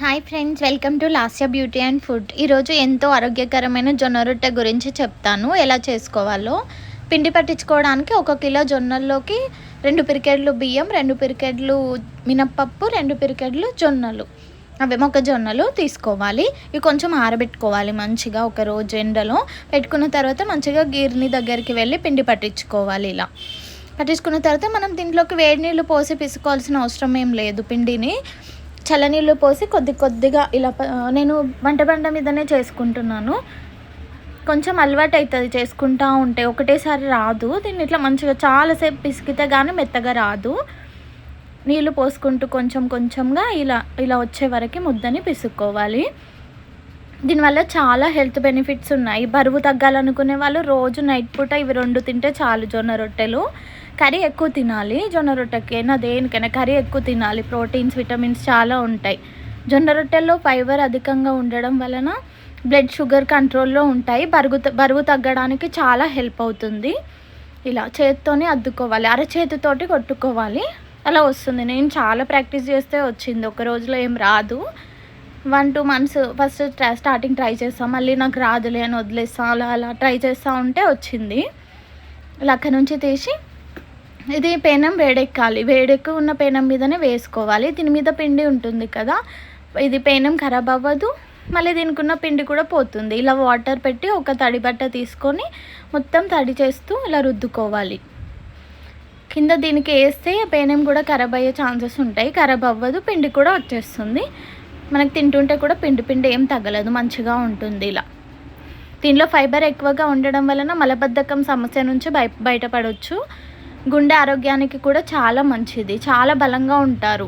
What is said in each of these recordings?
Hi friends, welcome to Lasya beauty and food. ఈరోజు ఎంతో ఆరోగ్యకరమైన జొన్న రొట్టె గురించి చెప్తాను, ఎలా చేసుకోవాలో. పిండి పట్టించుకోవడానికి 1 కిలో జొన్నల్లోకి 2 పిరికెడ్లు బియ్యం, 2 పిరికెడ్లు మినప్పప్పు, 2 పిరికెడ్లు జొన్నలు, అవి మొక్కజొన్నలు తీసుకోవాలి. ఇవి కొంచెం ఆరబెట్టుకోవాలి మంచిగా, ఒక రోజు ఎండలో పెట్టుకున్న తర్వాత మంచిగా గిర్ని దగ్గరికి వెళ్ళి పిండి పట్టించుకోవాలి. ఇలా పట్టించుకున్న తర్వాత మనం దీంట్లోకి వేడి నీళ్ళు పోసి పిసుకోవాల్సిన అవసరం ఏం లేదు. పిండిని చల్లనీళ్ళు పోసి కొద్దిగా ఇలా నేను వంట బండ మీదనే చేసుకుంటున్నాను. కొంచెం అలవాటు అవుతుంది చేసుకుంటూ ఉంటే, ఒకటేసారి రాదు. దీన్ని ఇట్లా మంచిగా చాలాసేపు పిసికితే కానీ మెత్తగా రాదు. నీళ్ళు పోసుకుంటూ కొంచెంగా ఇలా వచ్చే వరకు ముద్దని పిసుక్కోవాలి. దీనివల్ల చాలా హెల్త్ బెనిఫిట్స్ ఉన్నాయి. బరువు తగ్గాలనుకునే వాళ్ళు రోజు నైట్ పూట ఇవి 2 తింటే చాలు. జొన్న రొట్టెలు కర్రీ ఎక్కువ తినాలి. జొన్న రొట్టెకైనా దేనికైనా కర్రీ ఎక్కువ తినాలి. ప్రోటీన్స్, విటమిన్స్ చాలా ఉంటాయి. జొన్న రొట్టెల్లో ఫైబర్ అధికంగా ఉండడం వలన బ్లడ్ షుగర్ కంట్రోల్లో ఉంటాయి. బరువు తగ్గడానికి చాలా హెల్ప్ అవుతుంది. ఇలా చేతితోనే అద్దుకోవాలి, అరచేతితోటి కొట్టుకోవాలి. అలా వస్తుంది. నేను చాలా ప్రాక్టీస్ చేస్తే వచ్చింది, ఒక రోజులో ఏం రాదు. 1-2 మంత్స్ ఫస్ట్ స్టార్టింగ్ ట్రై చేస్తాం, మళ్ళీ నాకు రాదులే అని వదిలేస్తాం. అలా ట్రై చేస్తూ ఉంటే వచ్చింది. ఇలా అక్కడి నుంచి తీసి ఇది పెనం వేడెక్కాలి. వేడెక్కి ఉన్న పెనం మీదనే వేసుకోవాలి. దీని మీద పిండి ఉంటుంది కదా, ఇది పెనం ఖరాబ్ అవ్వదు, మళ్ళీ దీనికి ఉన్న పిండి కూడా పోతుంది. ఇలా వాటర్ పెట్టి ఒక తడి బట్ట తీసుకొని మొత్తం తడి చేస్తూ ఇలా రుద్దుకోవాలి. కింద దీనికి వేస్తే పెనం కూడా ఖరాబ్ అయ్యే ఛాన్సెస్ ఉంటాయి. ఖరాబ్ అవ్వదు, పిండి కూడా వచ్చేస్తుంది. మనకు తింటుంటే కూడా పిండి ఏం తగలదు, మంచిగా ఉంటుంది. ఇలా దీనిలో ఫైబర్ ఎక్కువగా ఉండడం వలన మలబద్ధకం సమస్య నుంచి బయటపడవచ్చు. గుండె ఆరోగ్యానికి కూడా చాలా మంచిది. చాలా బలంగా ఉంటారు.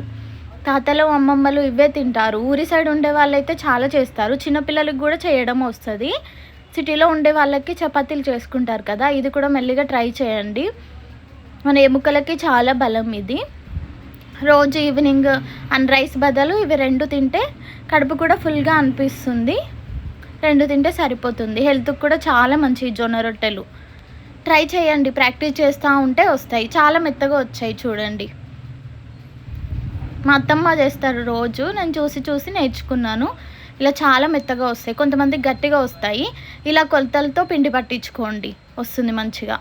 తాతలు, అమ్మమ్మలు ఇవే తింటారు. ఊరి సైడ్ ఉండే వాళ్ళైతే చాలా చేస్తారు. చిన్నపిల్లలకి కూడా చేయడం వస్తుంది. సిటీలో ఉండే వాళ్ళకి చపాతీలు చేసుకుంటారు కదా, ఇది కూడా మెల్లిగా ట్రై చేయండి. మన ఎముకలకి చాలా బలం ఇది. రోజు ఈవినింగ్ రైస్ బదులు ఇవి 2 తింటే కడుపు కూడా ఫుల్గా అనిపిస్తుంది. 2 తింటే సరిపోతుంది. హెల్త్కి కూడా చాలా మంచి జొన్న రొట్టెలు. ట్రై చేయండి, ప్రాక్టీస్ చేస్తూ ఉంటే వస్తాయి. చాలా మెత్తగా వచ్చాయి చూడండి. మా అత్తమ్మ చేస్తారు రోజు, నేను చూసి నేర్చుకున్నాను. ఇలా చాలా మెత్తగా వస్తాయి. కొంతమంది గట్టిగా వస్తాయి. ఇలా కొలతలతో పిండి పట్టించుకోండి, వస్తుంది మంచిగా.